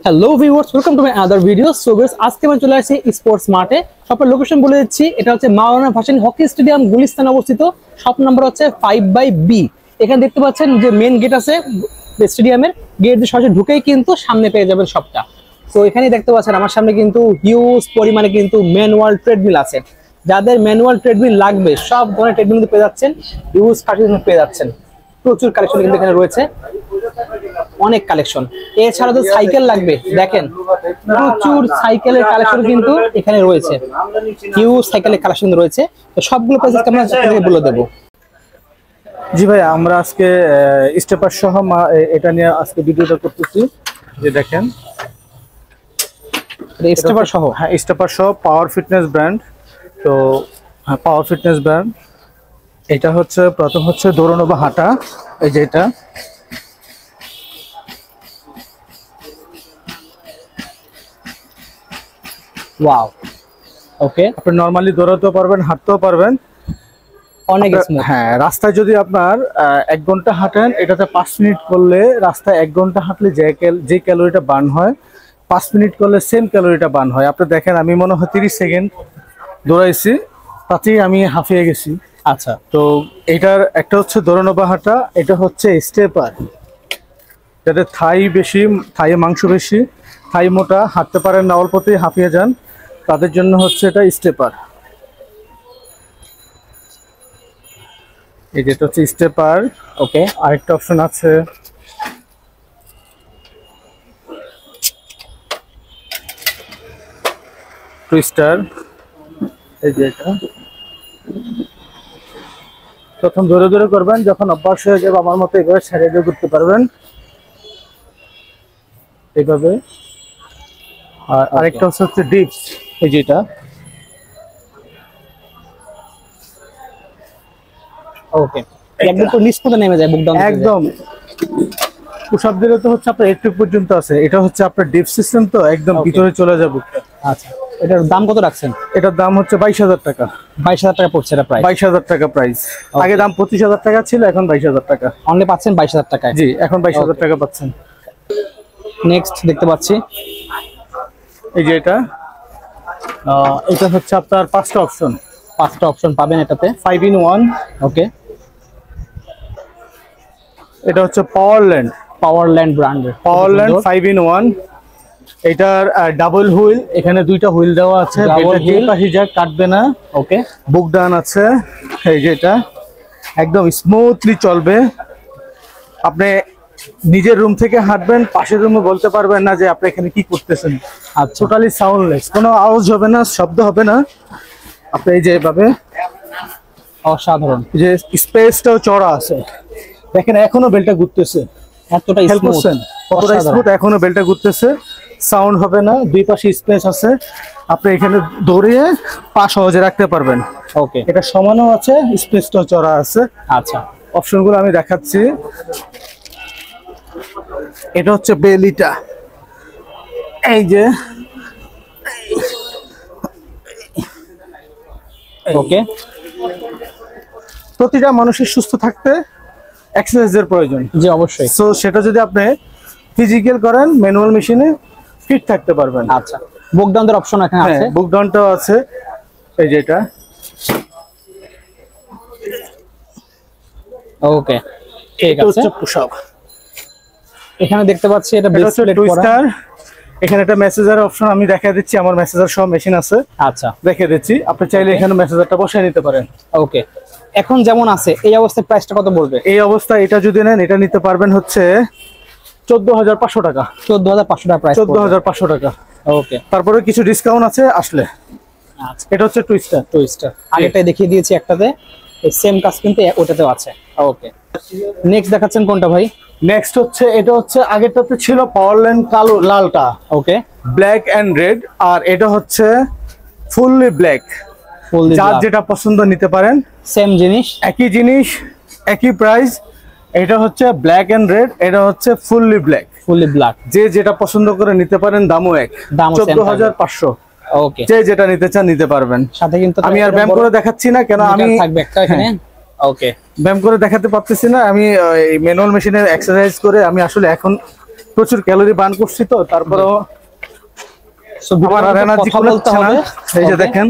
Hello viewers, welcome to my other video. So guys, আজকে আমি চলে আসছি স্পোর্টস মার্টে। শপের লোকেশন বলে দিচ্ছি, এটা হচ্ছে মাওলানা ভাসানী হকি স্টেডিয়াম, গুলিস্তানে অবস্থিত। শপ নাম্বার হচ্ছে 5/B। এখানে দেখতে পাচ্ছেন যে মেন গেট আছে স্টেডিয়ামের, গেট দিয়ে সরাসরি ঢুকেই কিন্তু সামনে পেয়ে যাবেন শপটা। তো এখানে দেখতে পাচ্ছেন আমার সামনে কিন্তু হিউজ পরিমাণে কিন্তু ম্যানুয়াল ট্রেডমিল আছে। যাদের ম্যানুয়াল ট্রেডমিল লাগবে সব ধরনের ট্রেডমিল কিন্তু পেয়ে যাচ্ছেন, হিউজ কালেকশন পেয়ে যাচ্ছেন। প্রচুর কালেকশন কিন্তু এখানে রয়েছে, অনেক কালেকশন। এছাড়া তো সাইকেল লাগবে, দেখেন প্রচুর সাইকেলের কালেকশন কিন্তু এখানে রয়েছে, হিউজ সাইকেলের কালেকশন রয়েছে। তো সবগুলো প্রাইস কেমন আছে বলে দেবো। জি ভাই, আমরা আজকে স্টেপার সহ এটা নিয়ে আজকে ভিডিওটা করতেছি। যে দেখেন স্টেপার সহ, হ্যাঁ স্টেপার সহ পাওয়ার ফিটনেস ব্র্যান্ড। তো হ্যাঁ, পাওয়ার ফিটনেস ব্র্যান্ড। এটা হচ্ছে প্রথম হচ্ছে দৌড়ানো বা হাঁটা, এই যে এটা ওয়াও, ওকে। আপনি নরমালি দৌড়াতেও পারবেন, হাঁটতেও পারবেন অনেক স্মুথ। হ্যাঁ, রাস্তায় যদি আপনার 1 ঘন্টা হাঁটেন, এটাতে 5 মিনিট করলে রাস্তায় 1 ঘন্টা হাঁটলে যে ক্যালোরিটা বার্ন হয়, 5 মিনিট করলে সেম ক্যালোরিটা বার্ন হয়। আপনি দেখেন, আমি মনে হয় 30 সেকেন্ড দৌড়াইছি, তাতেই আমি হাঁফিয়ে গেছি। আচ্ছা, তো এটার একটা হচ্ছে দৌড়ানো বা হাঁটা, এটা হচ্ছে স্টেপার। যাদের থাই মাংস বেশি, থাই মোটা, হাঁটতে পারেন না, অল্পতেই হাঁপিয়ে যান, তাদের জন্য হচ্ছে এটা স্টেপার। এই যেটা হচ্ছে স্টেপার। ওকে। আরেকটা অপশন আছে টুইস্টার। এই যে এটা প্রথম ধরে ধরে করবেন, যখন অভ্যাস হয়ে যাবে আমার মতো এইভাবে ছেড়ে দিয়ে করতে পারবেন, এইভাবে। আর আরেকটা হচ্ছে ডিপস, এই যেটা ওকে। একদম তো নিচ পর্যন্ত নেমে যায়, বুক ডাউন একদম। পুশ-আপ দিলে তো হচ্ছে আপনার 80 পর্যন্ত আছে, এটা হচ্ছে আপনার ডিপ সিস্টেম, তো একদম ভিতরে চলে যাবে। আচ্ছা, এটার দাম কত রাখছেন? এটার দাম হচ্ছে 22,000 টাকা। 22,000 টাকা পড়ছে এটা প্রাইস। 22,000 টাকা প্রাইস। আগে দাম 25,000 টাকা ছিল, এখন 22,000 টাকা। অনলি পাচ্ছেন 22,000 টাকায়। জি, এখন 22,000 টাকা পাচ্ছেন। নেক্সট দেখতে পাচ্ছি এই যে এটা হচ্ছে আপনার 5টা অপশন। 5টা অপশন পাবেন এটাতে, 5 in 1। ওকে। এটা হচ্ছে পাওয়ারল্যান্ড ব্র্যান্ডের 5 in 1। এটার ডাবল হুইল, এখানে 2টা হুইল দেওয়া আছে, কাটবে না। ওকে। বুক ডান আছে। এই যে এটা একদম স্মুথলি চলবে। আপনি নিজের রুম থেকে হাঁটবেন, পাশের রুমে বলতে পারবেন না যে আপনি এখানে কি করতেছেন। আর টোটালি সাউন্ডলেস, কোনো আওয়াজ হবে না, শব্দ হবে না। আপনি এই যে এভাবে, অসাধারণ। যে স্পেসটাও চড়া আছে, দেখেন এখনো বেলটা ঘুরতেছে। এতটা স্মুথ, কতটা স্মুথ, এখনো বেলটা ঘুরতেছে, সাউন্ড হবে না। 2 পাশে স্পেস আছে, আপনি এখানে দৌড়িয়ে পা সহজে রাখতে পারবেন। ওকে। এটা সমানও আছে, স্পেসটাও চড়া আছে। আচ্ছা, অপশনগুলো আমি দেখাচ্ছি। এটা হচ্ছে বেলিটা, এই যে ওকে। প্রতিটা মানুষের সুস্থ থাকতে এক্সারসাইজের প্রয়োজন। জি, অবশ্যই। সো সেটা যদি আপনি ফিজিক্যাল করেন, ম্যানুয়াল মেশিনে ফিট থাকতে পারবেন। আচ্ছা, বুক ডাউনের অপশন এখানে আছে, বুক ডাউনটাও আছে। এই যে এটা ওকে, ঠিক আছে। হচ্ছে পুশ-আপ। এখানে দেখতে পাচ্ছি এটা হচ্ছে টুইস্টার। এখানে একটা মেসেজার অপশন আমি দেখা দিচ্ছি, আমার মেসেজার সহ মেশিন আছে। আচ্ছা, দেখে দিচ্ছি, আপনি চাইলে এখানে মেসেজারটা বসায় নিতে পারেন। ওকে। এখন যেমন আছে এই অবস্থায় প্রাইসটা কত পড়বে? এই অবস্থায় এটা যদি নেন, এটা নিতে পারবেন হচ্ছে 14,500 টাকা। 14,500 টাকা প্রাইস। 14,500 টাকা। ওকে। তারপরে কিছু ডিসকাউন্ট আছে আসলে। আচ্ছা, এটা হচ্ছে টুইস্টার। আগেরটাই দেখিয়ে দিয়েছি একটাতে, এই সেম কাজ কিন্তু ওটাতেও আছে। ওকে। নেক্সট দেখাচ্ছেন কোনটা ভাই? নেক্সট হচ্ছে, এটা হচ্ছে আগেরটাতে ছিল পাওয়ারল্যান্ড কালো, লালটা। ওকে। Black and red. আর এটা হচ্ছে ফুললি ব্ল্যাক। যার যেটা পছন্দ নিতে পারেন, সেম জিনিস, একই জিনিস, একই প্রাইস। এটা হচ্ছে ব্ল্যাক এন্ড রেড, এটা হচ্ছে ফুললি ব্ল্যাক। যে যেটা পছন্দ করে নিতে পারেন, দামও এক, দাম 14,500। ওকে। যে যেটা নিতে চান নিতে পারবেন। সাথে কিন্তু আমি আর ব্যায়াম করে দেখাচ্ছি না, কেন আমি থাকবে একটা এখানে। ওকে, ব্যায়াম করে দেখাতে পারতেছি না, আমি ম্যানুয়াল মেশিনে এক্সারসাইজ করে আমি আসলে এখন প্রচুর ক্যালোরি বার্ন করছি তো, তারপরেও আমার আর এনার্জি কথা বলতে হবে। এই যে দেখেন,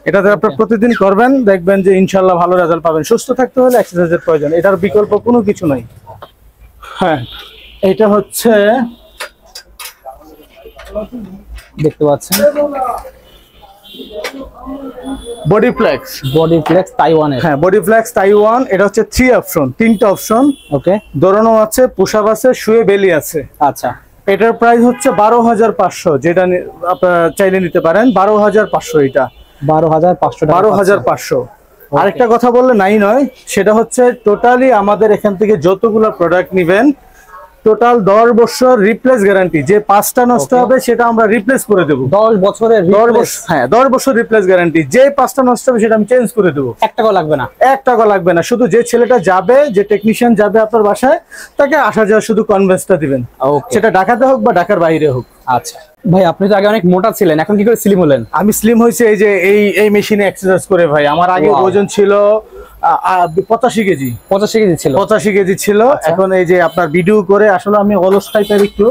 এটাতে আপনারা প্রতিদিন করবেন, দেখবেন যে ইনশাআল্লাহ ভালো রেজাল্ট পাবেন। সুস্থ থাকতে হলে এক্সারসাইজের প্রয়োজন, এটার বিকল্প কোনো কিছু নাই। হ্যাঁ, এটা হচ্ছে দেখতে পাচ্ছেন বডি ফ্লেক্স। বডি ফ্লেক্স তাইওয়ানের। হ্যাঁ, বডি ফ্লেক্স তাইওয়ান। এটা হচ্ছে 3 অপশন, 3টা অপশন। ওকে, দৌড়ানো আছে, পুশ আপ আছে, শুয়ে বেলি আছে। আচ্ছা, এটার প্রাইস হচ্ছে 12,500, যেটা আপনারা চাইলে নিতে পারেন। 12,500 এটা, 12,500 টাকা। 12,500। আরেকটা কথা বললে নাই নয়, সেটা হচ্ছে টোটালি আমাদের এখান থেকে যতগুলো প্রোডাক্ট নিবেন, টোটাল 10 বছর রিপ্লেস গ্যারান্টি। যে 5টা নষ্ট হবে সেটা আমরা রিপ্লেস করে দেবো। 10 বছরের 10 replace? বছর, হ্যাঁ 10 বছর রিপ্লেস গ্যারান্টি। যে 5টা নষ্ট হবে সেটা আমি চেঞ্জ করে দেবো। 1 টাকাও লাগবে না? 1 টাকা লাগবে না। শুধু যে ছেলেটা যাবে, যে টেকনিশিয়ান যাবে আপনার বাসায়, তাকে আসা যাওয়া শুধু কনভেন্সটা দিবেন, ওকে। সেটা ঢাকাতে হোক বা ঢাকার বাইরে হোক। আচ্ছা ভাই, আপনি তো আগে অনেক মোটা ছিলেন, এখন কি করে স্লিম হলেন? আমি স্লিম হয়েছে এই যে এই মেশিনে এক্সারসাইজ করে ভাই। আমার আগে Wow. ওজন ছিল 85 কেজি। 85 কেজি ছিল? 85 কেজি ছিল। এখন এই যে আপনার ভিডিও করে, আসলে আমি অলস টাইপের একটু,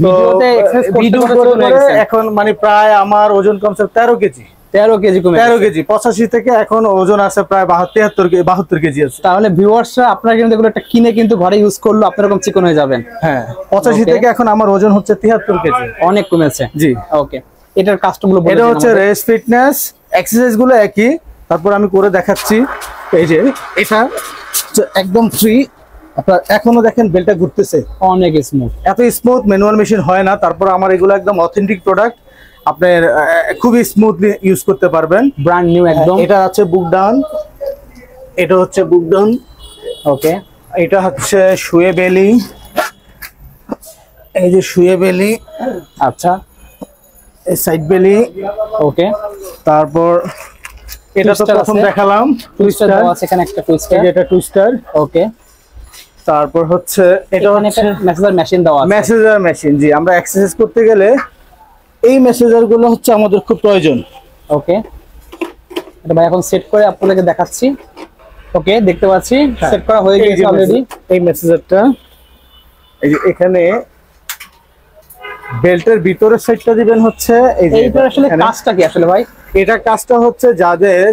ভিডিওতে এক্সারসাইজ ভিডিও করে এখন মানে প্রায় আমার ওজন কমছে 13 কেজি। 13 কেজি কমে 13 কেজি 85 থেকে এখন ওজন আছে প্রায় 72 কেজি আছে। তাহলে ভিউয়ার্সরা আপনারা কিন্তু এগুলো একটা কিনে কিন্তু ঘরে ইউজ করলে আপনারা এরকম চিকন হয়ে যাবেন। হ্যাঁ, 85 থেকে এখন আমার ওজন হচ্ছে 73 কেজি। অনেক কমেছে। জি, ওকে। এটার কাজগুলো বলে দিন। এটা হচ্ছে রেস্ট ফিটনেস, এক্সারসাইজ গুলো একই, তারপর আমি করে দেখাচ্ছি। এই যে এটা একদম ফ্রি, আপনার এখনো দেখেন বেলটা ঘুরতেছে, অনেক স্মুথ। এত স্মুথ ম্যানুয়াল মেশিন হয় না। তারপর আমার এগুলো একদম অথেন্টিক প্রোডাক্ট, আপনার খুবই স্মুথলি ইউজ করতে পারবেন, ব্র্যান্ড নিউ একদম। এটা আছে বুক ডাউন, এটা হচ্ছে বুক ডাউন। ওকে, এটা হচ্ছে শুয়ে বেলি, এই যে শুয়ে বেলি। আচ্ছা, এই সাইড বেলি। ওকে। তারপর এটা তো Twister প্রথম আছে। দেখালাম, টুইস্টার দেওয়া আছে এখানে একটা টুইস্টার। এই যে এটা টুইস্টার। ওকে। তারপর হচ্ছে এটা এখানে হচ্ছে একটা মেসেজার মেশিন দেওয়া আছে। Massager machine. জি, আমরা এক্সারসাইজ করতে গেলে এই মেসেজার গুলো হচ্ছে আমাদের খুব প্রয়োজন। ওকে, এটা ভাই এখন সেট করে আপনাদেরকে দেখাচ্ছি। ওকে, দেখতে পাচ্ছি সেট করা হয়ে এই গেছে যে অলরেডি। এই মেসেজারটা, এই যে এখানে বেল্টের ভিতরের সাইডটা দিবেন হচ্ছে এই যে এইটার আসলে এখানে। কাজটা কি আসলে ভাই? এটা কাজটা হচ্ছে যাদের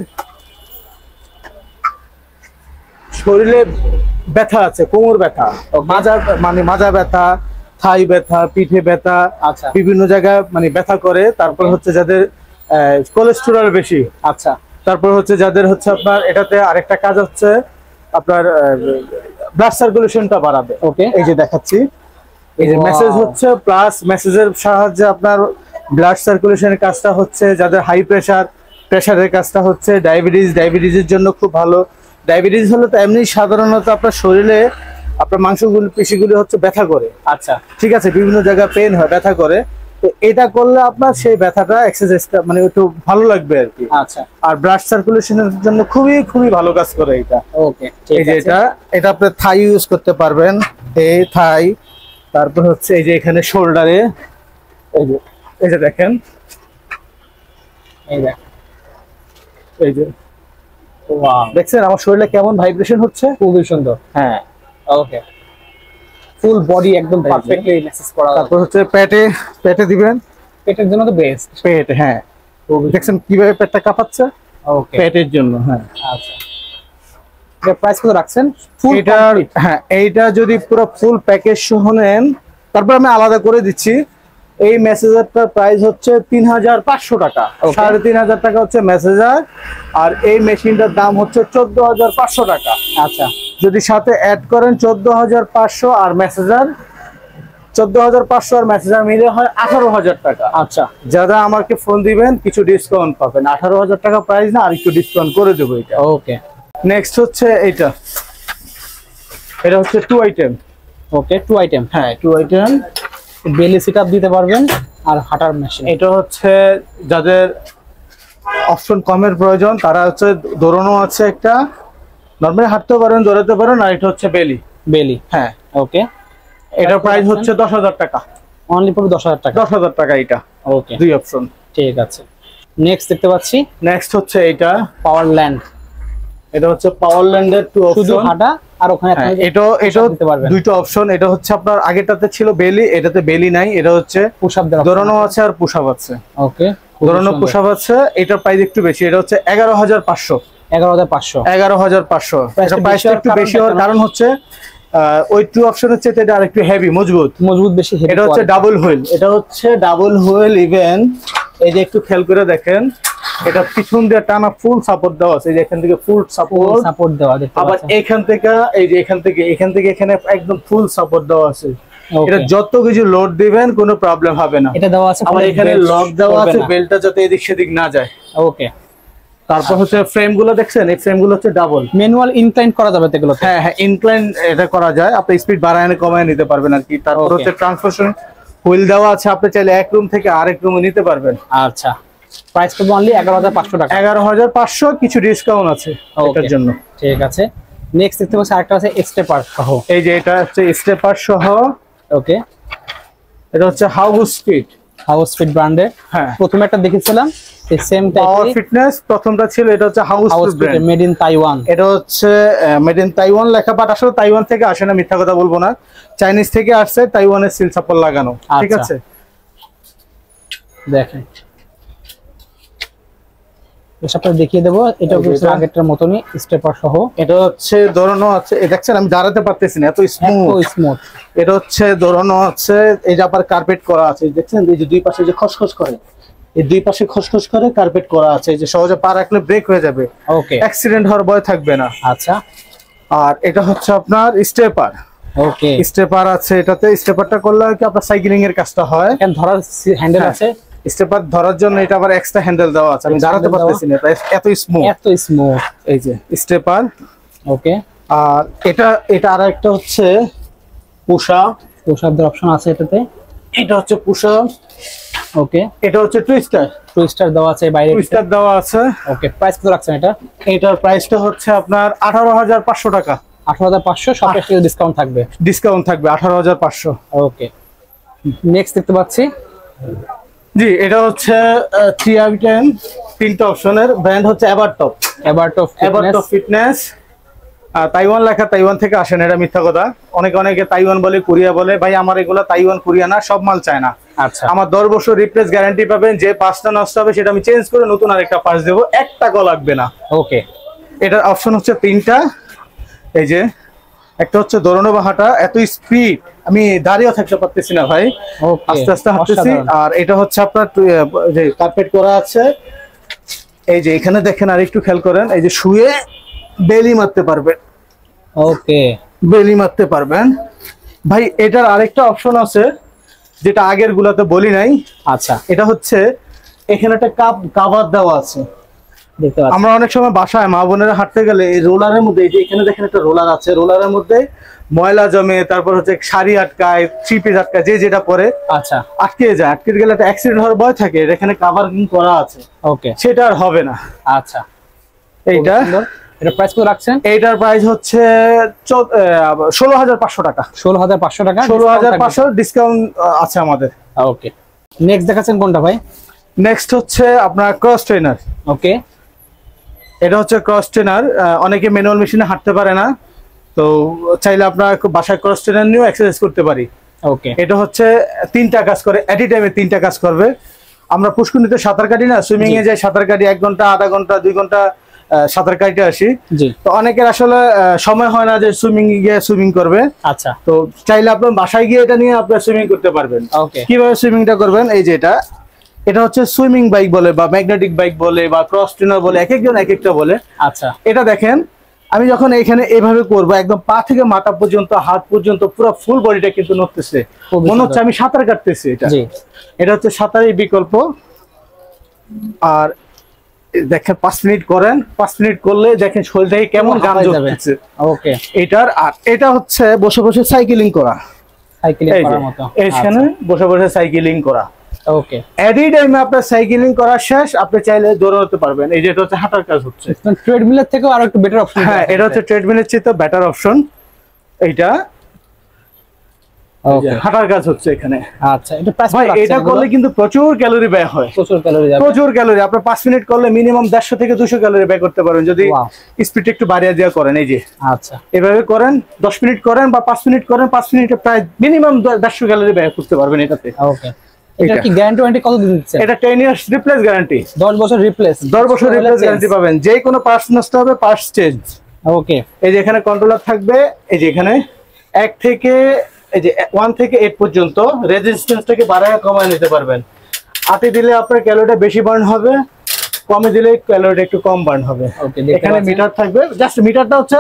শরীরে ব্যথা আছে, কোমর ব্যথা, মাজা ব্যথা, থাই ব্যথা, পিঠে ব্যথা, আচ্ছা, বিভিন্ন জায়গায় মানে ব্যথা করে। তারপর হচ্ছে যাদের কোলেস্টেরল বেশি, আচ্ছা, তারপর হচ্ছে যাদের হচ্ছে আপনার এটাতে আরেকটা কাজ হচ্ছে আপনার ব্লাড সার্কুলেশনটা বাড়াবে। ওকে, এই যে দেখাচ্ছি, এই যে Wow. মেসেজ হচ্ছে, প্লাস মেসেজের সাহায্যে আপনার ব্লাড সার্কুলেশনের কাজটা হচ্ছে। যাদের হাই প্রেশারের কাজটা হচ্ছে। ডায়াবেটিসের জন্য খুব ভালো। ডায়াবেটিস হলে তো এমনি সাধারণত আপনার শরীরে আপনার মাংসগুলো, পেশিগুলো হচ্ছে ব্যথা করে। আচ্ছা, ঠিক আছে, বিভিন্ন জায়গায় পেন হয়, ব্যথা করে। তো এটা করলে আপনার সেই ব্যথাটা, এক্সারসাইজটা মানে একটু ভালো লাগবে আর কি। আচ্ছা, আর ব্লাড সার্কুলেশনের জন্য খুবই ভালো কাজ করে এটা। ওকে, এই যে এটা আপনি থাই ইউজ করতে পারবেন, এই থাই। তারপর হচ্ছে এই যে এখানে শোল্ডারে, এই যে দেখেন, এই দেখ, এই যে ওয়াও, দেখছেন আমার শরীরে কেমন ভাইব্রেশন হচ্ছে। খুবই সুন্দর। হ্যাঁ, ওকে, ফুল বডি একদম পারফেক্টলি মেসেজ করা। তারপর হচ্ছে পেটে দিবেন, পেটের জন্য তো বেস্ট। পেট, হ্যাঁ দেখছেন কিভাবে পেটটা কাঁপাচ্ছে, ওকে, পেটের জন্য। হ্যাঁ, আচ্ছা, এর প্রাইস কত রাখছেন? ফুল এটার, হ্যাঁ এইটা যদি পুরো ফুল প্যাকেজ সহ নেন, তারপর আমি আলাদা করে দিচ্ছি। এই মেসেজারটার প্রাইস হচ্ছে 3,500 টাকা। 3,500 টাকা হচ্ছে মেসেজার, আর এই মেশিনটার দাম হচ্ছে 14,500 টাকা। আচ্ছা, যদি সাথে অ্যাড করেন 14,500 আর মেসেজার, 14,500 আর মেসেজার মিলে হয় 18,000 টাকা। আচ্ছা, যারা আমাকে ফোন দিবেন কিছু ডিসকাউন্ট পাবেন। 18,000 টাকা প্রাইস না, আর একটু ডিসকাউন্ট করে দেবো এটা। ওকে। নেক্সট হচ্ছে এটা হচ্ছে 2 আইটেম। ওকে, 2 আইটেম। হ্যাঁ, 2 আইটেম। বেলি সিটআপ দিতে পারবেন আর হাঁটার মেশিন। এটা হচ্ছে যাদের অপশন কমের প্রয়োজন, তারা হচ্ছে দৌড়ানো আছে একটা, নরমালি হাঁটতে পারেন, দৌড়াতে পারেন। আর এটা হচ্ছে বেলি। হ্যাঁ, ওকে, এটার প্রাইস হচ্ছে 10,000 টাকা। অনলি পড়বে 10,000 টাকা। 10,000 টাকা এটা। ওকে, 2 অপশন। ঠিক আছে। নেক্সট দেখতে পাচ্ছি নেক্সট হচ্ছে এটা পাওয়ার ল্যান্ড। এটা হচ্ছে পাওয়ারল্যান্ডের টু শুধু অপশন। হাঁটা আর ওখানে আপনি এটা দিতে পারবেন। দুইটা অপশন। এটা হচ্ছে আপনার আগেরটাতে ছিল বেলি, এটাতে বেলি নাই। এটা হচ্ছে পুশ আপ দেওয়া দৌড়ানো আছে আর পুশ আপ আছে। ওকে, দৌড়ানো পুশ আপ আছে। এটার প্রাইস একটু বেশি, এটা হচ্ছে 11,500। 11,500। 11,500। এটা প্রাইসটা একটু বেশি হওয়ার কারণ হচ্ছে ওই টু অপশনের চেয়ে এটা আরেকটু হেভি, মজবুত বেশি। এটা হচ্ছে ডাবল হুইল। এটা হচ্ছে ডাবল হুইল। ইভেন এই যে একটু খেয়াল করে দেখেন, এটা পিছন দিয়ে টানা ফুল সাপোর্ট দেওয়া আছে। এই যে এখান থেকে ফুল সাপোর্ট দেওয়া, দেখতে আবার পাচ্ছেন। এখান থেকে এই যে এখান থেকে এখানে একদম ফুল সাপোর্ট দেওয়া আছে। এটা যত কিছু লোড দিবেন কোনো প্রবলেম হবে না। এটা দেওয়া আছে, আবার এখানে লক দেওয়া আছে, বেল্টটা যাতে এদিক সেদিক না যায়। ওকে। তারপর হচ্ছে ফ্রেম গুলো দেখছেন, এই ফ্রেম গুলো হচ্ছে ডাবল। ম্যানুয়াল ইনক্লাইন করা যাবে তো এগুলো? হ্যাঁ হ্যাঁ, ইনক্লাইন এটা করা যায়, আপনি স্পিড বাড়ায় কমায় নিতে পারবেন আর কি। তারপর হচ্ছে ট্রান্সমিশন হুইল দেওয়া আছে, আপনি চাইলে এক রুম থেকে আরেক রুমে নিতে পারবেন। আচ্ছা, প্রাইস পড়বে অনলি 11,500 টাকা। 11,500, কিছু ডিসকাউন্ট আছে এটার জন্য। ঠিক আছে। নেক্সট দেখতে পাচ্ছি আরেকটা আছে স্টেপার সহ। এই যে এটা হচ্ছে স্টেপার সহ। ওকে, এটা হচ্ছে হাউস স্পিড ব্র্যান্ডের। হ্যাঁ, প্রথমে একটা দেখেছিলাম এই সেম পাওয়ার টাইপের ফিটনেস প্রথমটা ছিল। এটা হচ্ছে house brand, made in Taiwan. এটা হচ্ছে মেড ইন তাইওয়ান লেখা, বাট আসলে তাইওয়ান থেকে আসে না, মিথ্যা কথা বলবো না। চাইনিজ থেকে আসছে, তাইওয়ানের সিল সাপোর্ট লাগানো। ঠিক আছে, দেখেন এসবটা দেখিয়ে দেবো। এটা হচ্ছে আগেরটার মতনই স্টেপার সহ। এটা হচ্ছে দৌড়ানো আছে, দেখছেন আমি দাঁড়াতে পারতেছি না, এত স্মুথ। এটা হচ্ছে দৌড়ানো আছে। এই যে আবার কার্পেট করা আছে, দেখছেন এই যে দুই পাশে যে খসখস করে, এই দুই পাশে খসখস করে কার্পেট করা আছে, যে সহজে পা রাখলে ব্রেক হয়ে যাবে। ওকে, অ্যাক্সিডেন্ট হওয়ার ভয় থাকবে না। আচ্ছা। আর এটা হচ্ছে আপনার স্টেপার। ওকে, স্টেপার আছে। এটাতে স্টেপারটা করলে কি আপনার সাইক্লিং এর কাজটা হয়। এখানে ধরার হ্যান্ডেল আছে, স্টেপার ধরার জন্য এটা আবার এক্সট্রা হ্যান্ডেল দেওয়া আছে। আমি দাঁড়াতে পারতেছি না, এত স্মুথ এই যে স্টেপার। ওকে, আর এটা আর একটা হচ্ছে পুশ আপ দের অপশন আছে এটাতে। এটা হচ্ছে পুশ আপ। ওকে, এটা হচ্ছে টুইস্টার দেওয়া আছে বাইরে, টুইস্টার দেওয়া আছে। ওকে, প্রাইস কত রাখছেন এটা? এটার প্রাইসটা হচ্ছে আপনার 18,500 টাকা। 18,500, সব থেকে ডিসকাউন্ট থাকবে। 18,500। ওকে, নেক্সট দেখতে পাচ্ছি। জি, এটা হচ্ছে 3i10, তিনটা অপশনের ব্র্যান্ড হচ্ছে এভারটপ ফিটনেস। তাইওয়ান লেখা, তাইওয়ান থেকে আসেন, এটা মিথ্যা কথা। অনেকে তাইওয়ান বলে, কোরিয়া বলে। ভাই আমার এগুলা তাইওয়ান কোরিয়া না, সব মাল চায় না। আচ্ছা, আমার 10 বছর রিপ্লেস গ্যারান্টি পাবেন। যে পাঁচটা নষ্ট হবে সেটা আমি চেঞ্জ করে নতুন আরেকটা পার্টস দেবো, 1 টাকাও লাগবে না। ওকে, এটার অপশন হচ্ছে 3টা। এই যে একটা হচ্ছে দৌড়ানো বা হাঁটা, এত স্পিড আমি দাঁড়িয়েও থাকতে পারতেছি না ভাই, আস্তে আস্তে হাঁটতেছি। আর এটা হচ্ছে আপনার যে কার্পেট করা আছে, এই যে এখানে দেখেন, আর একটু খেয়াল করেন, এই যে শুয়ে বেলি মারতে পারবেন। ওকে, বেলি মারতে পারবেন ভাই। এটার আরেকটা অপশন আছে যেটা আগের গুলাতে বলি নাই। আচ্ছা, এটা হচ্ছে এখানে একটা কাভার দেওয়া আছে। দেখতে পাচ্ছি আমরা অনেক সময় বাসায় মা বোনেরা হাঁটতে গেলে এই রোলারের মধ্যে, এই যে এখানে দেখেন একটা রোলার আছে, রোলারের মধ্যে ময়লা জমে, তারপর হচ্ছে শাড়ি আটকায়, থ্রি পিস আটকায়, যে যেটা পরে আচ্ছা আটকে যায়। আটকে গেলে একটা অ্যাক্সিডেন্ট হওয়ার ভয় থাকে, এখানে কাভারিং করা আছে। ওকে, সেটা আর হবে না। আচ্ছা, এইটা এটা প্রাইস কত রাখছেন? এইটার প্রাইস হচ্ছে 16,500 টাকা। 16,500 টাকা, 16,500 ডিসকাউন্ট আছে আমাদের। ওকে, নেক্সট দেখাচ্ছেন কোনটা ভাই? নেক্সট হচ্ছে আপনার ক্রস ট্রেনার। ওকে, এটা হচ্ছে ক্রস ট্রেনার। অনেকে ম্যানুয়াল মেশিনে হাঁটতে পারে না, তো চাইলে আপনার বাসায় ক্রস ট্রেনার নিয়েও এক্সারসাইজ করতে পারি। ওকে, এটা হচ্ছে 3টা কাজ করে, এট এ টাইমে 3টা কাজ করবে। আমরা পুষ্করণীতে সাঁতার কাটি না, সুইমিং এ যাই সাঁতার কাটি, 1 ঘন্টা, আধা ঘন্টা, 2 ঘন্টা সাঁতার কাটতে আসি। তো অনেকের আসলে সময় হয় না যে সুইমিং গিয়ে সুইমিং করবে। আচ্ছা, তো চাইলে আপনার বাসায় গিয়ে এটা নিয়ে আপনার সুইমিং করতে পারবেন। ওকে, কিভাবে সুইমিংটা করবেন? এই যে এটা হচ্ছে সুইমিং বাইক বলে, বা ম্যাগনেটিক বাইক বলে, বা ক্রস ট্রেনার বলে, এক একজন এক একটা বলে। আচ্ছা, এটা দেখেন, আমি যখন এখানে এভাবে করবো, একদম পা থেকে মাথা পর্যন্ত, হাত পর্যন্ত, পুরো ফুল বডিটা কিন্তু নড়তেছে, মনে হচ্ছে আমি সাঁতার কাটতেছি। এটা হচ্ছে সাঁতারের বিকল্প। আর দেখেন 5 মিনিট করেন, 5 মিনিট করলে দেখেন শরীর থেকে কেমন গান জ্বলছে। ওকে, আর এটা হচ্ছে বসে বসে সাইকেলিং করা, এখানে বসে বসে সাইকেলিং করা। ওকে, এডি টাইমে আপনার সাইকেলিং করা শেষ, আপনি চাইলে দৌড়াতে পারবেন। এই যে এটা হচ্ছে হাঁটার কাজ হচ্ছে, ট্রেডমিলের থেকেও আরো একটু বেটার অপশন। হ্যাঁ, এটা হচ্ছে ট্রেডমিলের চেয়ে বেটার অপশন এইটা। ওকে, হাঁটার কাজ হচ্ছে এখানে। আচ্ছা, এটা প্রাইস ভাই এটা করলে কিন্তু প্রচুর ক্যালোরি ব্যয় হয়, প্রচুর ক্যালোরি যাবে, প্রচুর ক্যালোরি। আপনার 5 মিনিট করলে মিনিমাম 150 থেকে 200 ক্যালোরি ব্যয় করতে পারবেন যদি স্পিড একটু বাড়িয়ে দেওয়া করেন। এই যে আচ্ছা, এভাবে করেন, 10 মিনিট করেন বা 5 মিনিট করেন, 5 মিনিটে প্রায় মিনিমাম 150 ক্যালোরি ব্যয় করতে পারবেন এটাতে। ওকে, এটা কি গ্যারান্টি ওয়ারেন্টি কত দিন দিচ্ছেন? এটা 10 ইয়ার্স রিপ্লেস গ্যারান্টি, 10 বছর রিপ্লেস, 10 বছর রিপ্লেস গ্যারান্টি পাবেন। যে কোনো পার্টস নষ্ট হবে পার্টস চেঞ্জ। ওকে, এই যে এখানে কন্ট্রোলার থাকবে, এই যে এখানে 1 থেকে এই যে 1 থেকে 8 পর্যন্ত রেজিস্ট্যান্সটাকে বাড়ায় কমায় নিতে পারবেন। 8 দিলে আপনার ক্যালোরিটা বেশি বার্ন হবে, কমে দিলে ক্যালোরিটা একটু কম বার্ন হবে। এখানে মিটার থাকবে, জাস্ট মিটারটা হচ্ছে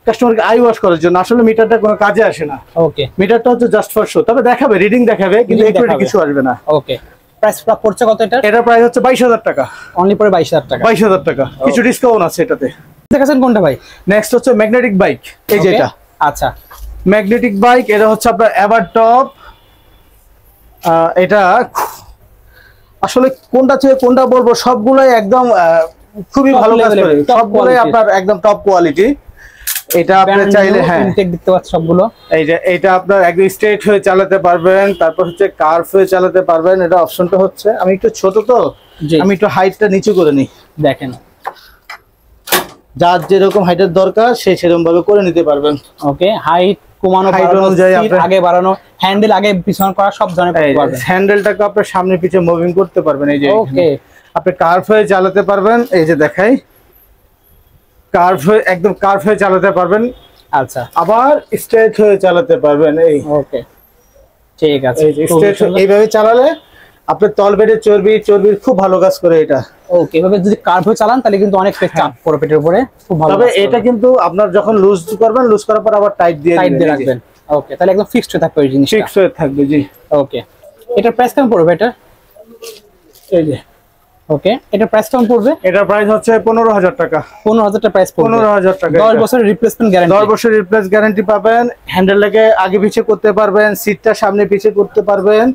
কাস্টমারকে আই ওয়াশ করার জন্য, আসলে মিটারটা কোনো কাজে আসে না। ওকে, মিটারটা হচ্ছে জাস্ট ফর শো, তবে দেখাবে, রিডিং দেখাবে, কিন্তু একুরেট কিছু আসবে না। ওকে, প্রাইস পড়ছে কত এটা? এটা প্রাইস হচ্ছে 22,000 টাকা, অনলি পরে 22,000 টাকা, 22,000 টাকা, কিছু ডিসকাউন্ট আছে এটাতে। দেখাছেন কোনটা ভাই? নেক্সট হচ্ছে ম্যাগনেটিক বাইক, এই যে এটা। আচ্ছা, ম্যাগনেটিক বাইক, এটা হচ্ছে আপনার এভার টপ। এটা আসলে কোনটা থেকে কোনটা বলবো, সবগুলাই একদম খুবই ভালো কাজ করে, সবগুলাই আপনার একদম টপ কোয়ালিটি। এটা আপনি চাইলে ইনটেক দেখতে পাচ্ছেন সবগুলো। এই যে এটা আপনার একদম স্ট্রেট হয়ে চালাতে পারবেন, তারপর হচ্ছে কার্ভ হয়ে চালাতে পারবেন। এটা অপশনটা হচ্ছে, আমি একটু ছোট তো, আমি একটু হাইটটা নিচু করে নিই। দেখেন, যার যেরকম হাইটের দরকার সে সেরকম ভাবে করে নিতে পারবেন। ওকে, হাইট কমানো, আগে বাড়ানো, হ্যান্ডেল আগে পিছন করা, সব ধরনের করতে পারবেন। হ্যান্ডেলটাকে আপনি সামনে পিছে মুভিং করতে পারবেন। এই যে ওকে, আপনি কার্ভ হয়ে চালাতে পারবেন, এই যে দেখাই, কার্ভ হয়ে একদম কার্ভ হয়ে চালাতে পারবেন। আচ্ছা, আবার স্ট্রেট হয়ে চালাতে পারবেন। এই ওকে, ঠিক আছে, এই যে স্ট্রেট এইভাবে চালালে আপনার তলপেটের চর্বির খুব ভালো কাজ করে এটা। ওকে, এভাবে যদি কার্ভ হয়ে চালান তাহলে কিন্তু অনেক চাপ পড়ে পেটের উপরে, খুব ভালো। তবে এটা কিন্তু আপনার যখন লুজ করবেন, লুজ করার পর আবার টাইট দিয়ে রাখবেন। ওকে, তাহলে একদম ফিক্সড হয়ে থাকবে এই জিনিসটা, ফিক্সড হয়ে থাকবে। জি, ওকে, এটার প্রাইস কেমন পড়বে এটা? এই যে ওকে, এটার প্রাইস কেমন পড়বে? এটার প্রাইস হচ্ছে 15,000 টাকা, 15,000 টাকা প্রাইস পড়বে, 15,000 টাকা। 10 বছরের রিপ্লেসমেন্ট গ্যারান্টি, 10 বছরের রিপ্লেস গ্যারান্টি পাবেন। হ্যান্ডেলটাকে আগে পিছে করতে পারবেন, সিটটা সামনে পিছে করতে পারবেন,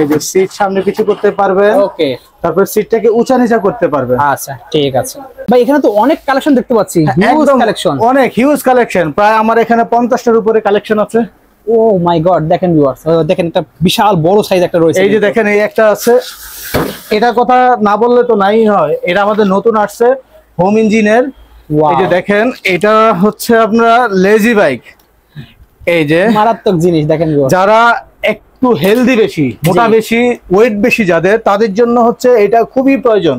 এই যে সিট সামনে পিছে করতে পারবেন। ওকে, তারপর সিটটাকে উঁচা নিচা করতে পারবেন। আচ্ছা, ঠিক আছে ভাই। এখানে তো অনেক কালেকশন দেখতে পাচ্ছি, হিউজ কালেকশন, অনেক হিউজ কালেকশন, প্রায় আমার এখানে 50টার উপরে কালেকশন আছে। ও মাই গড, দেখেন ভিউয়ার্স, দেখেন একটা বিশাল বড় সাইজ একটা রয়েছে। এই যে দেখেন, এই একটা আছে, এটা কথা না বললে তো নাই হয়, এটা আমাদের নতুন আসছে হোম ইঞ্জিনের। এই যে দেখেন, এটা হচ্ছে আপনার লেজি বাইক। এই যে মারাত্মক জিনিস, দেখেন যারা একটু হেলদি বেশি, মোটা বেশি, ওয়েট বেশি যাদের, তাদের জন্য হচ্ছে এটা খুবই প্রয়োজন।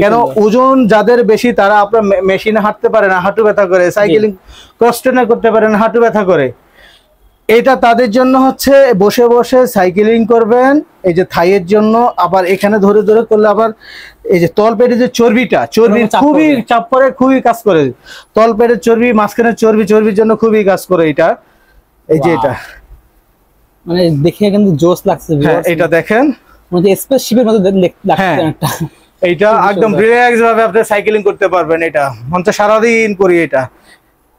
কেন, ওজন যাদের বেশি তারা আপনার মেশিনে হাঁটতে পারে না, হাঁটু ব্যথা করে, সাইকেলিং ক্রস ট্রেনার করতে পারে না, হাঁটু ব্যথা করে। এটা তাদের জন্য হচ্ছে বসে বসে সাইকেলিং করবেন। এই যে থাইয়ের জন্য, আবার এখানে ধরে ধরে করলে আবার এই যে তলপেটে যে চর্বিটা, খুবই চাপ পড়ে, খুবই কাজ করে। তলপেটের চর্বি, মাঝখানের চর্বির জন্য খুবই কাজ করে এটা। এই যে এটা মানে দেখে কিন্তু জোস লাগছে। হ্যাঁ, এটা দেখেন, মানে স্পেসশিপের মতো লাগছে একটা। এইটা একদম রিল্যাক্স ভাবে আপনি সাইকেলিং করতে পারবেন। এটা মনে সারাদিন করি, এটা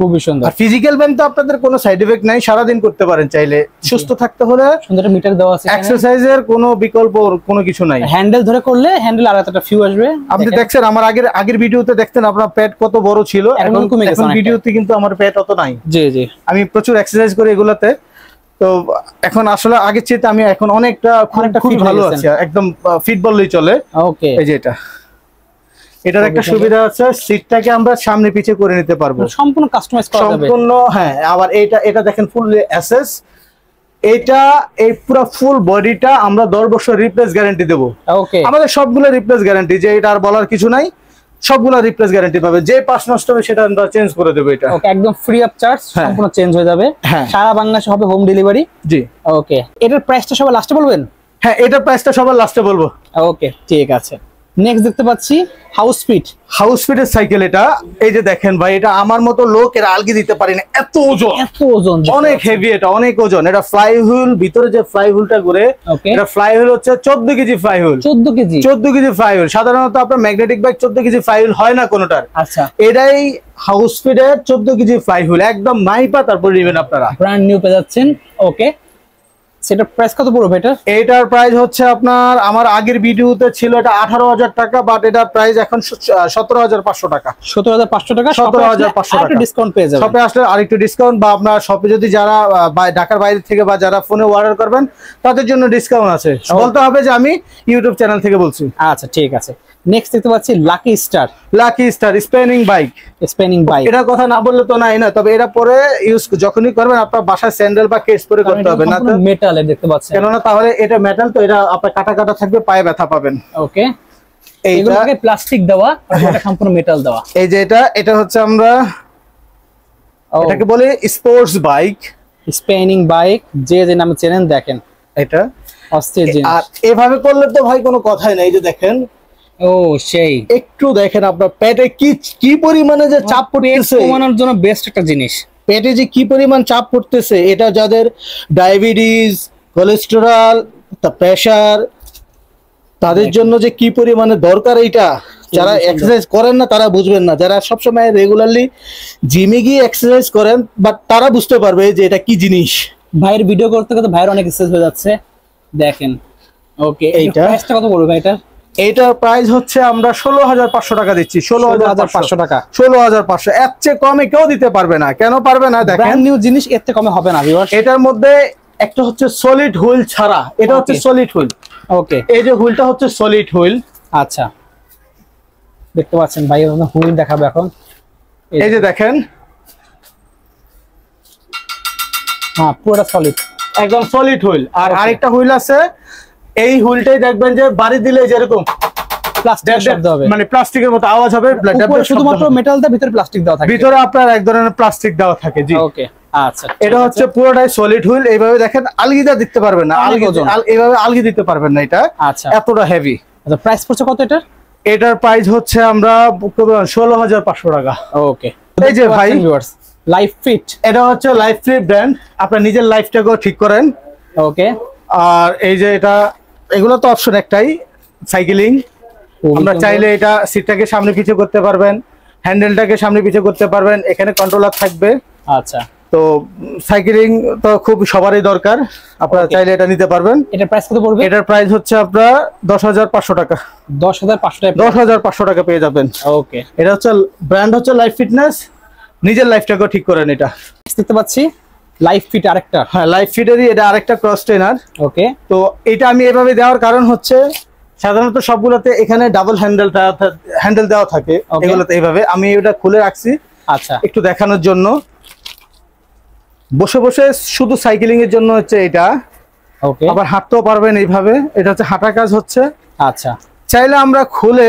খুবই সুন্দর। আর ফিজিক্যাল ব্যায়াম তো আপনাদের কোনো সাইড এফেক্ট নাই, সারাদিন করতে পারেন চাইলে। সুস্থ থাকতে হলে সুন্দর মিটার দেওয়া আছে, এক্সারসাইজের কোনো বিকল্প কোনো কিছু নাই। হ্যান্ডেল ধরে করলে হ্যান্ডেল আর একটা ফিউ আসবে। আপনি দেখছেন আমার আগের ভিডিওতে দেখতেন আপনার পেট কত বড় ছিল, এখন ভিডিওতে কিন্তু আমার পেট অত নাই। জি জি, আমি প্রচুর এক্সারসাইজ করি এগুলাতে, তো এখন আসলে আগের চেয়ে আমি এখন অনেকটা খুব ভালো আছি, একদম ফিট বললেই চলে। ওকে, এই যে এটার একটা সুবিধা আছে, সিটটাকে আমরা সামনে পিছে করে নিতে পারবো, সম্পূর্ণ কাস্টমাইজ করা যাবে সম্পূর্ণ। হ্যাঁ, আবার এটা দেখেন ফুল এসএস, এটা এই পুরো ফুল বডিটা আমরা 10 বছর রিপ্লেস গ্যারান্টি দেব। ওকে, আমাদের সবগুলো রিপ্লেস গ্যারান্টি, যে এটা আর বলার কিছু নাই, সবগুলো রিপ্লেস গ্যারান্টি পাবে। যে পার্টস নষ্ট হবে সেটা আমরা চেঞ্জ করে দেব। এটা ওকে, একদম ফ্রি অফ চার্জ, সম্পূর্ণ চেঞ্জ হয়ে যাবে। সারা বাংলাদেশে হবে হোম ডেলিভারি। জি, ওকে, এটার প্রাইসটা সবাই লাস্টে বলবেন? হ্যাঁ, এটার প্রাইসটা সবার লাস্টে বলবো। ওকে, ঠিক আছে। নেক্সট দেখতে পাচ্ছি হাউস ফিটের সাইকেল। এটা এই যে দেখেন ভাই, এটা আমার মতো লোক এরা আলগি দিতে পারে না, এত ওজন, অনেক হেভি, এটা অনেক ওজন। এটা ফ্লাই হুইল, ভিতরে যে ফ্লাই হুইলটা ঘুরে, এটা ফ্লাই হুইল হচ্ছে 14 KG fly wheel. 14 KG fly wheel. সাধারণত আপনার magnetic bike 14 KG fly wheel হয় না কোনোটার। আচ্ছা, এটাই হাউস ফিটের 14 কেজি ফ্লাই হুইল, একদম মাইপা তারপর নেবেন আপনারা, ব্র্যান্ড নিউ পেয়ে যাচ্ছেন। ওকে, সেটার প্রাইস কত পড়বে এটা? এটার প্রাইস হচ্ছে আপনার আমার আগের ভিডিওতে ছিল এটা 18,000 টাকা, বাট এটার প্রাইস এখন 17,500 টাকা। 17,500 টাকা, 17,500 টাকা ডিসকাউন্ট পেয়ে যাবেন। শপে আসলে আরেকটু ডিসকাউন্ট, বা আপনার শপে যদি যারা ঢাকার বাইরে থেকে বা যারা ফোনে অর্ডার করবেন তাদের জন্য ডিসকাউন্ট আছে। বলতে হবে যে আমি ইউটিউব চ্যানেল থেকে বলছি। আচ্ছা ঠিক আছে। নেক্সট দেখতে পাচ্ছি lucky star. Lucky star spinning bike. Spinning bike, এটার কথা না বললে তো নাই না, তবে এটা পরে ইউজ যখনই করবেন আপনার বাসায় স্যান্ডেল বা কেস পরে করতে হবে না, মেটালে দেখতে পাচ্ছেন, কেননা তাহলে এটা মেটাল তো এটা আপনার কাটা কাটা থাকবে, পায়ে ব্যথা পাবেন। ওকে, এইগুলোকে প্লাস্টিক দেওয়া আর এটা সম্পূর্ণ মেটাল দেওয়া। এই যে এটা হচ্ছে আমরা এটাকে বলি স্পোর্টস বাইক, স্পিনিং বাইক, যে যে নামে চেনেন দেখেন এটা অস্থির জিনিস। আর এভাবে করলে তো ভাই কোনো কথাই নাই। এই যে দেখেন, ও সেই একটু দেখেন আপনার পেটে কি পরিমাণে যে চাপ পড়তেছে, কমানোর জন্য বেস্ট একটা জিনিস। পেটে যে কি পরিমাণ চাপ পড়তেছে, এটা যাদের ডায়াবেটিস, কোলেস্টেরল, প্রেসার, তাদের জন্য যে কি পরিমাণে দরকার এইটা, যারা এক্সারসাইজ করেন না তারা বুঝবেন না, যারা সবসময় রেগুলারলি জিমে গিয়ে এক্সারসাইজ করেন বাট তারা বুঝতে পারবে যে এটা কি জিনিস। ভাইয়ের ভিডিও করতে করতে ভাইয়ের অনেক এক্সারসাইজ হয়ে যাচ্ছে দেখেন। ওকে, এইটা প্রাইসটা কত পড়বে ভাই? এটার প্রাইস হচ্ছে আমরা 16,500 টাকা দিচ্ছি। 16,500 টাকা, 16,500। এর চেয়ে কমে কেউ দিতে পারবে না। কেন পারবে না? দেখেন ব্র্যান্ড নিউ জিনিস, এর থেকে কমে হবে না ভিউয়ার্স। এটার মধ্যে একটা হচ্ছে সলিড হুইল ছাড়া, এটা হচ্ছে সলিড হুইল। ওকে, এই যে হুইলটা হচ্ছে সলিড হুইল। আচ্ছা, দেখতে পাচ্ছেন ভাই হুইল দেখাবো এখন। এই যে দেখেন, হ্যাঁ পুরোটা সলিড, একদম সলিড হুইল। আর আরেকটা হুইল আছে, এই হুইলটাই দেখবেন যে বাড়ি দিলে যেরকম প্লাস্টিক শব্দ হবে, মানে প্লাস্টিকের মতো আওয়াজ হবে, শুধুমাত্র মেটাল দেওয়া, ভিতরে প্লাস্টিক দেওয়া থাকে, ভিতরে আপনার এক ধরনের প্লাস্টিক দেওয়া থাকে। জি ওকে, আচ্ছা, এটা হচ্ছে পুরোটাই সলিড হুইল। এইভাবে দেখেন আলগিদা দিতে পারবেন না, এইভাবে আলগি দিতে পারবেন না, এটা আচ্ছা এতটা হেভি। আচ্ছা, প্রাইস পড়ছে কত এটার? এটার প্রাইস হচ্ছে আমরা 16,500 টাকা। ওকে, এই যে ভাই লাইফ ফিট, এটা হচ্ছে লাইফ ফিট ব্র্যান্ড। আপনার নিজের লাইফটাকেও ঠিক করেন। ওকে, আর এই যে এটা, এগুলো তো অপশন একটাই, সাইকেলিং। আমরা চাইলে এটা সিটটাকে সামনে পিছে করতে পারবেন, হ্যান্ডেলটাকে সামনে পিছে করতে পারবেন, এখানে কন্ট্রোলার থাকবে। আচ্ছা, তো সাইকেলিং তো খুব সবারই দরকার, আপনারা চাইলে এটা নিতে পারবেন। এটার প্রাইস কত পড়বে? এটার প্রাইস হচ্ছে আপনার 10,500 টাকা। 10,500 টাকা, 10,500 টাকা পেয়ে যাবেন। ওকে, এটা হচ্ছে ব্র্যান্ড হচ্ছে লাইফ ফিটনেস। নিজের লাইফটাকেও ঠিক করেন। এটা দেখতে পাচ্ছি লাইফ ফিট আরেকটা, হ্যাঁ লাইফ ফিটেরই এটা আরেকটা ক্রস ট্রেনার। ওকে, তো এটা আমি এভাবে দেওয়ার কারণ হচ্ছে সাধারণত সবগুলোতে এখানে ডাবল হ্যান্ডেল দেওয়া থাকে, এগুলোতে এইভাবে আমি এটা খুলে রাখছি আচ্ছা একটু দেখানোর জন্য। বসে বসে শুধু সাইকেলিং এর জন্য হচ্ছে এটা, ওকে, আবার হাঁটতেও পারবেন এইভাবে, এটা হচ্ছে হাঁটার কাজ হচ্ছে। আচ্ছা, চাইলে আমরা খুলে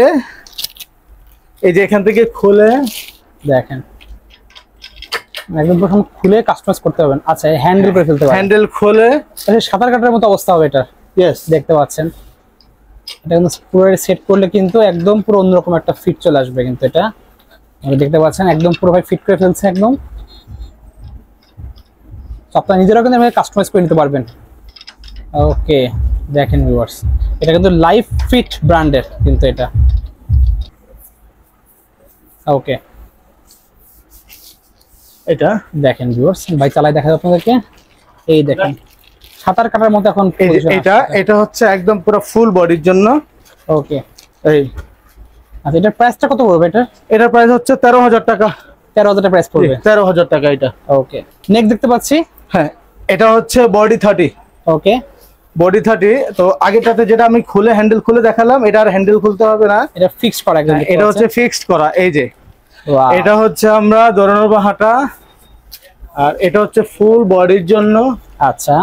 এই যে এখান থেকে খুলে দেখেন একদম প্রথম খুলে কাস্টমাইজ করতে পারবেন। আচ্ছা, হ্যান্ডেল করে ফেলতে পারবেন, হ্যান্ডেল খুলে সাঁতার কাটার মতো অবস্থা হবে এটা। ইয়েস, দেখতে পাচ্ছেন এটা কিন্তু পুরো সেট করলে কিন্তু একদম পুরো অন্যরকম একটা ফিট চলে আসবে। কিন্তু এটা দেখতে পাচ্ছেন একদম পুরো ভাই ফিট করে ফেলছে একদম। আপনারা নিজেরাও কিন্তু কাস্টমাইজ করে নিতে পারবেন। ওকে, দেখেন ভিউয়ার্স, এটা কিন্তু লাইফ ফিট ব্র্যান্ডের কিন্তু এটা। ওকে, এটা দেখেন ভিউয়ার্স, ভাই চালাই দেখা যাবে আপনাদেরকে। এই দেখেন সাঁতার কাটার মতো এখন এটা হচ্ছে একদম পুরো ফুল বডির জন্য। ওকে, এই আচ্ছা, এটার প্রাইসটা কত পড়বে? এটার প্রাইস হচ্ছে 13,000 টাকা। 13,000 প্রাইস পড়বে, 13,000 টাকা এটা। ওকে, নেক্সট দেখতে পাচ্ছি, হ্যাঁ এটা হচ্ছে বডি 30। ওকে, বডি 30। তো আগেরটাতে যেটা আমি খুলে হ্যান্ডেল খুলে দেখালাম, এটা আর হ্যান্ডেল খুলতে হবে না, এটা ফিক্সড করা একদম। এটা হচ্ছে ফিক্সড করা। এই যে এটা হচ্ছে আমরা দৌড়ানো বা হাঁটা, আর এটা হচ্ছে ফুল বডির জন্য। আচ্ছা,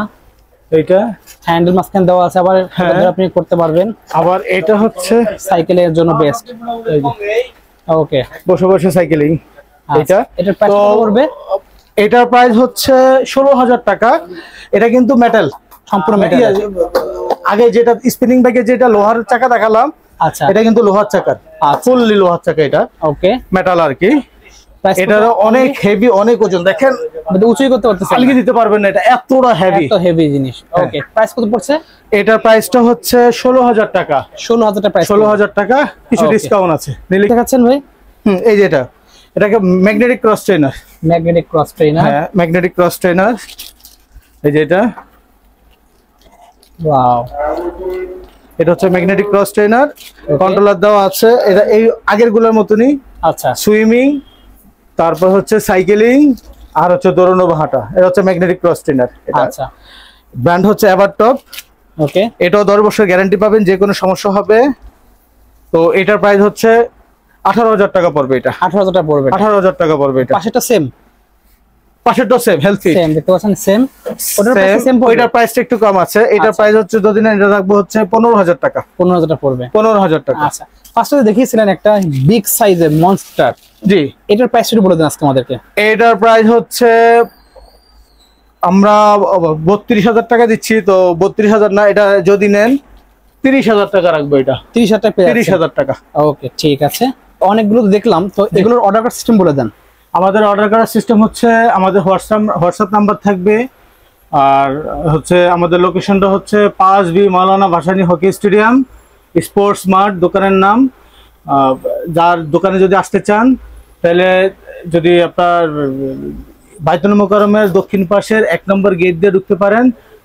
এটা হ্যান্ডেল মাঝখানে দেওয়া আছে, আবার আপনি করতে পারবেন। আবার এটা হচ্ছে সাইকেলের জন্য বেস্ট। ওকে, বসে বসে সাইকেলিং। এটার প্রাইস কত পড়বে? এটার প্রাইস হচ্ছে 16,000 টাকা। এটা কিন্তু মেটাল, সম্পূর্ণ মেটাল। আগে যেটা স্পিনিং ব্যাগে যেটা লোহার চাকা দেখালাম, আচ্ছা এটা কিন্তু লোহার চাকা, ফুললি লোহার চাকা। এটা ওকে, মেটাল আর কি। এটারও অনেক হেভি, অনেক ওজন। দেখেন উঁচুই করতে পারতেছেন, আলগি দিতে পারবেন না, এটা এতটা হেভি, এত হেভি জিনিস। ওকে, প্রাইস কত পড়ছে? এটার প্রাইসটা হচ্ছে 16,000 টাকা। 16,000 টাকা প্রাইস। 16,000 টাকা, কিছু ডিসকাউন্ট আছে। নিলে দেখাচ্ছেন ভাই? এই যে এটাকে magnetic cross trainer. Magnetic cross trainer, হ্যাঁ ম্যাগনেটিক ক্রস ট্রেনার। এই যে এটা ওয়াও, এটা হচ্ছে ম্যাগনেটিক ক্রস ট্রেনার, কন্ট্রোলার দেওয়া আছে। এটা এই আগের গুলোর মতনই, আচ্ছা সুইমিং, তারপর হচ্ছে সাইকেলিং, আর হচ্ছে দৌড়ানো বা হাঁটা। এটা হচ্ছে ম্যাগনেটিক ক্রস ট্রেনার। এটা আচ্ছা ব্র্যান্ড হচ্ছে এভারটপ। ওকে, এটাও 10 বছর গ্যারান্টি পাবেন, যে কোনো সমস্যা হবে। তো এটার প্রাইস হচ্ছে 18,000 টাকা পড়বে। এটা 18,000 টাকা পড়বে। 18,000 টাকা পড়বে। এটা পাশেরটা সেম, পাশেরটা সেম, হেলথি সেম দেখতে পাচ্ছেন, সেম। ওটার প্রাইস সেম পড়বে, ওইটার প্রাইসটা একটু কম আছে। এটার আচ্ছা। প্রাইস হচ্ছে যদি না এটা রাখবো হচ্ছে 15,000 টাকা। 15,000 টাকা পড়বে। 15,000 টাকা। আচ্ছা, ফার্স্টে দেখিয়েছিলেন একটা বিগ সাইজের মনস্টার, জি, এটার প্রাইস একটু বলে দেন আজকে আমাদেরকে। এটার প্রাইস হচ্ছে আমরা 32,000 টাকা দিচ্ছি। তো 32,000 না, এটা যদি নেন 30,000 টাকা রাখবো। এটা 30,000 টাকা পেয়ে যাচ্ছেন। 30,000 টাকা। ওকে ঠিক আছে, অনেকগুলো তো দেখলাম, তো এগুলোর অর্ডার করার সিস্টেম বলে দেন। আমাদের অর্ডার করার সিস্টেম হচ্ছে আমাদের হোয়াটসঅ্যাপ নাম্বার থাকবে, আর হচ্ছে আমাদের লোকেশনটা হচ্ছে 5B Maulana Bhasani hockey stadium, sports mart দোকানের নাম। যার দোকানে যদি আসতে চান, তাহলে যদি আপনার বাইতুল মোকাররমের দক্ষিণ পাশের 1 নম্বর গেট দিয়ে ঢুকতে পারেন।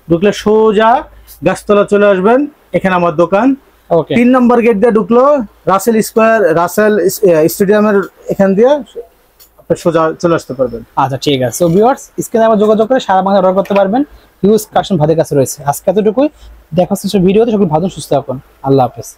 ঢুকলে সোজা গাছতলা চলে আসবেন, এখানে আমার দোকান। ওকে 3 নম্বর গেট দিয়ে ঢুকলো রাসেল স্টেডিয়ামের এখান দিয়ে সোজা চলে আসতে পারবেন। আচ্ছা ঠিক আছে, সো ভিউয়ার্স স্ক্রিনে আবার যোগাযোগ করে সারা বাংলায় অর্ডার করতে পারবেন। হিউজ কালেকশন ভাদের কাছে রয়েছে। আজকে এতটুকুই, দেখা হচ্ছে ভিডিওতে। সকল ভালো সুস্থ থাকুন, আল্লাহ হাফেজ।